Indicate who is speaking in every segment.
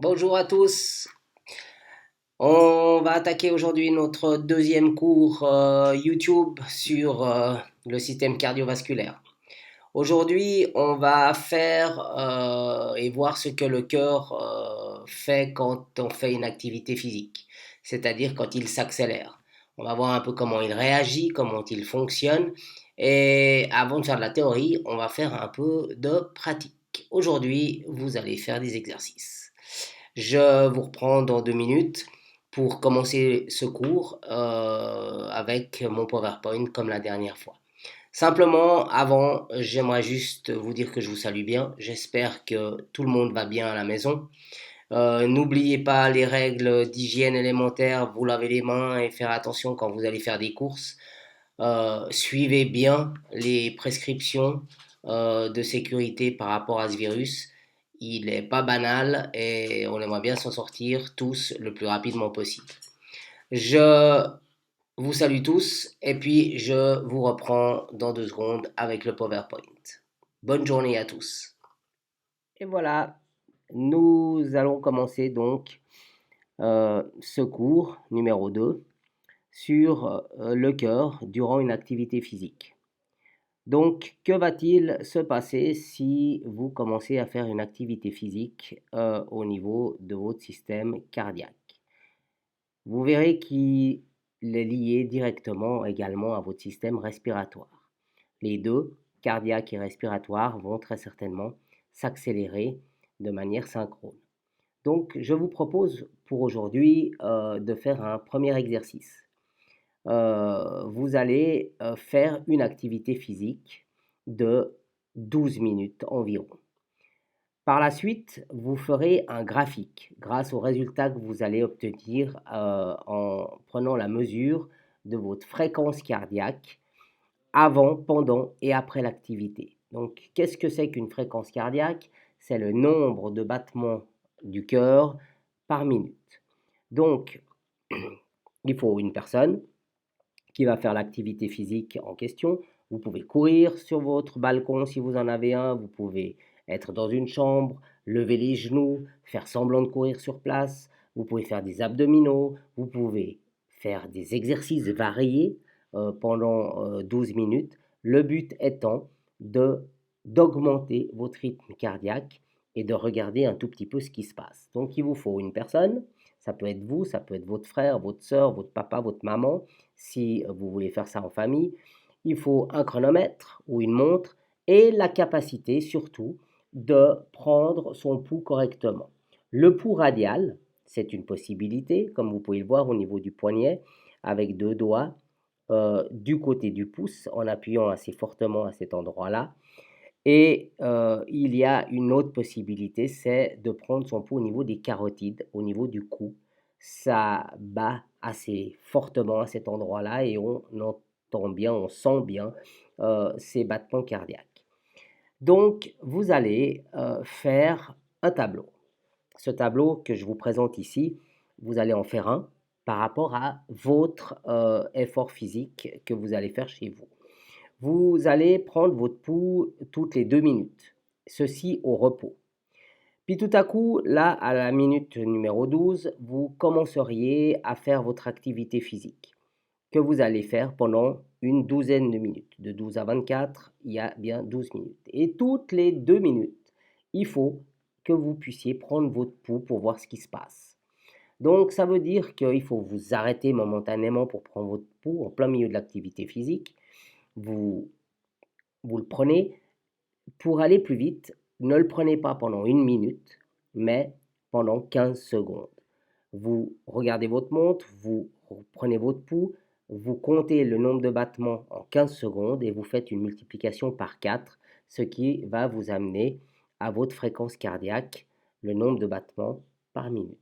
Speaker 1: Bonjour à tous. On va attaquer aujourd'hui notre deuxième cours YouTube sur le système cardiovasculaire. Aujourd'hui, on va faire et voir ce que le cœur fait quand on fait une activité physique, c'est-à-dire quand il s'accélère. On va voir un peu comment il réagit, comment il fonctionne. Et avant de faire de la théorie, on va faire un peu de pratique. Aujourd'hui, vous allez faire des exercices. Je vous reprends dans 2 minutes pour commencer ce cours avec mon PowerPoint comme la dernière fois. Simplement, avant, j'aimerais juste vous dire que je vous salue bien. J'espère que tout le monde va bien à la maison. N'oubliez pas les règles d'hygiène élémentaire, vous lavez les mains et faire attention quand vous allez faire des courses. Suivez bien les prescriptions de sécurité par rapport à ce virus. Il n'est pas banal et on aimerait bien s'en sortir tous le plus rapidement possible. Je vous salue tous et puis je vous reprends dans 2 secondes avec le PowerPoint. Bonne journée à tous. Et voilà, nous allons commencer donc ce cours numéro 2 sur le cœur durant une activité physique. Donc, que va-t-il se passer si vous commencez à faire une activité physique au niveau de votre système cardiaque? Vous verrez qu'il est lié directement également à votre système respiratoire. Les deux, cardiaque et respiratoire, vont très certainement s'accélérer de manière synchrone. Donc, je vous propose pour aujourd'hui de faire un premier exercice. Vous allez faire une activité physique de 12 minutes environ. Par la suite, vous ferez un graphique grâce aux résultats que vous allez obtenir en prenant la mesure de votre fréquence cardiaque avant, pendant et après l'activité. Donc, qu'est-ce que c'est qu'une fréquence cardiaque? C'est le nombre de battements du cœur par minute. Donc, il faut une personne qui va faire l'activité physique en question. Vous pouvez courir sur votre balcon si vous en avez un, vous pouvez être dans une chambre, lever les genoux, faire semblant de courir sur place, vous pouvez faire des abdominaux, vous pouvez faire des exercices variés pendant 12 minutes. Le but étant de d'augmenter votre rythme cardiaque et de regarder un tout petit peu ce qui se passe. Donc il vous faut une personne, ça peut être vous, ça peut être votre frère, votre soeur, votre papa, votre maman, si vous voulez faire ça en famille. Il faut un chronomètre ou une montre et la capacité surtout de prendre son pouls correctement. Le pouls radial, c'est une possibilité, comme vous pouvez le voir au niveau du poignet, avec 2 doigts du côté du pouce en appuyant assez fortement à cet endroit-là. Et il y a une autre possibilité, c'est de prendre son pouls au niveau des carotides, au niveau du cou. Ça bat assez fortement à cet endroit-là et on entend bien, on sent bien ces battements cardiaques. Donc, vous allez faire un tableau. Ce tableau que je vous présente ici, vous allez en faire un par rapport à votre effort physique que vous allez faire chez vous. Vous allez prendre votre pouls toutes les 2 minutes, ceci au repos. Puis tout à coup, là, à la minute numéro 12, vous commenceriez à faire votre activité physique que vous allez faire pendant une douzaine de minutes. De 12 à 24, il y a bien 12 minutes. Et toutes les 2 minutes, il faut que vous puissiez prendre votre pouls pour voir ce qui se passe. Donc, ça veut dire qu'il faut vous arrêter momentanément pour prendre votre pouls en plein milieu de l'activité physique. Vous, vous le prenez. Pour aller plus vite, ne le prenez pas pendant 1 minute, mais pendant 15 secondes. Vous regardez votre montre, vous prenez votre pouls, vous comptez le nombre de battements en 15 secondes et vous faites une multiplication par 4, ce qui va vous amener à votre fréquence cardiaque, le nombre de battements par minute.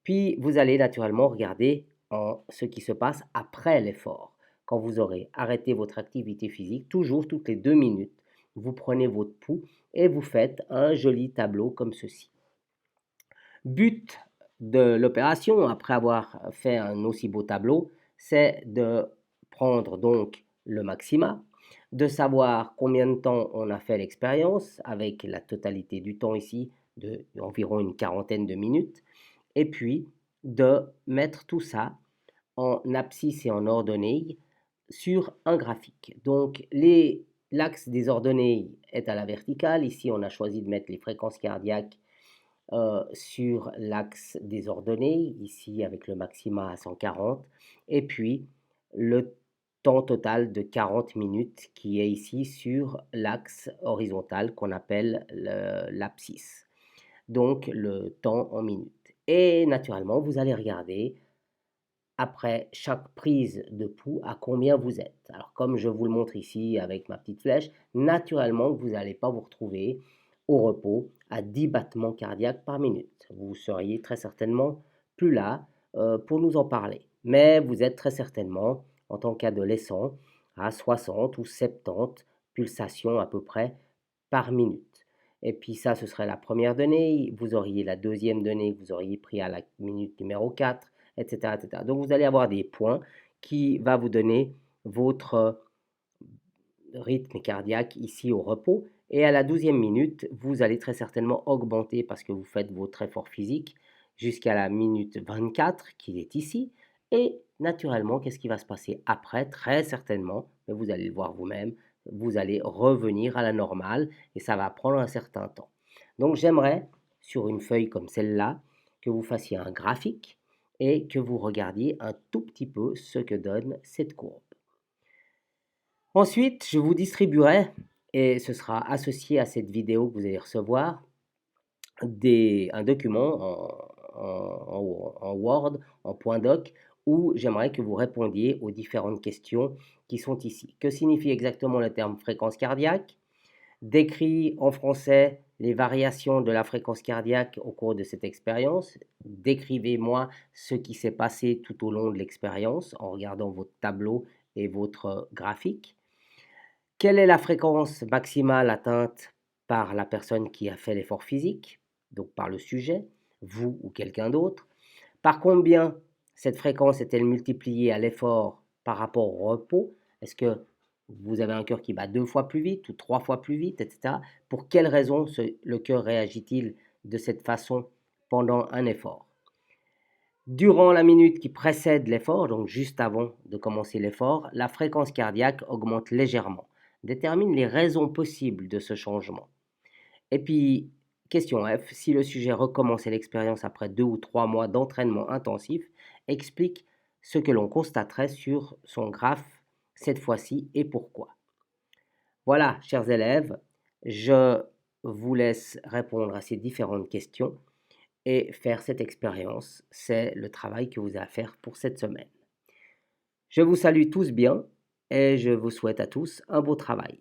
Speaker 1: Puis vous allez naturellement regarder ce qui se passe après l'effort. Quand vous aurez arrêté votre activité physique, toujours toutes les 2 minutes, vous prenez votre pouls et vous faites un joli tableau comme ceci. But de l'opération, après avoir fait un aussi beau tableau, c'est de prendre donc le maxima, de savoir combien de temps on a fait l'expérience, avec la totalité du temps ici d'environ une quarantaine de minutes, et puis de mettre tout ça en abscisse et en ordonnée sur un graphique. Donc l'axe des ordonnées est à la verticale. Ici, on a choisi de mettre les fréquences cardiaques sur l'axe des ordonnées, ici avec le maxima à 140, et puis le temps total de 40 minutes qui est ici sur l'axe horizontal qu'on appelle l'abscisse, donc le temps en minutes. Et naturellement, vous allez regarder après chaque prise de pouls à combien vous êtes. Alors comme je vous le montre ici avec ma petite flèche, naturellement vous n'allez pas vous retrouver au repos à 10 battements cardiaques par minute. Vous seriez très certainement plus là pour nous en parler. Mais vous êtes très certainement, en tant qu'adolescent, à 60 ou 70 pulsations à peu près par minute. Et puis ça, ce serait la première donnée. Vous auriez la deuxième donnée que vous auriez pris à la minute numéro 4, etc., etc. Donc vous allez avoir des points qui va vous donner votre rythme cardiaque ici au repos. Et à la 12e minute, vous allez très certainement augmenter parce que vous faites votre effort physique jusqu'à la minute 24 qui est ici. Et naturellement, qu'est-ce qui va se passer après? Très certainement, mais vous allez le voir vous-même, vous allez revenir à la normale et ça va prendre un certain temps. Donc j'aimerais, sur une feuille comme celle-là, que vous fassiez un graphique et que vous regardiez un tout petit peu ce que donne cette courbe. Ensuite, je vous distribuerai, et ce sera associé à cette vidéo que vous allez recevoir, un document en Word, en point doc, où j'aimerais que vous répondiez aux différentes questions qui sont ici. Que signifie exactement le terme fréquence cardiaque? Décrit en français les variations de la fréquence cardiaque au cours de cette expérience. Décrivez-moi ce qui s'est passé tout au long de l'expérience en regardant votre tableau et votre graphique. Quelle est la fréquence maximale atteinte par la personne qui a fait l'effort physique, donc par le sujet, vous ou quelqu'un d'autre? Par combien cette fréquence est-elle multipliée à l'effort par rapport au repos? Est-ce que vous avez un cœur qui bat 2 fois plus vite ou 3 fois plus vite, etc. Pour quelle raison le cœur réagit-il de cette façon pendant un effort? Durant la minute qui précède l'effort, donc juste avant de commencer l'effort, la fréquence cardiaque augmente légèrement. Détermine les raisons possibles de ce changement. Et puis, question F, si le sujet recommençait l'expérience après 2 ou 3 mois d'entraînement intensif, explique ce que l'on constaterait sur son graphe cette fois-ci et pourquoi. Voilà, chers élèves, je vous laisse répondre à ces différentes questions et faire cette expérience. C'est le travail que vous avez à faire pour cette semaine. Je vous salue tous bien et je vous souhaite à tous un beau travail.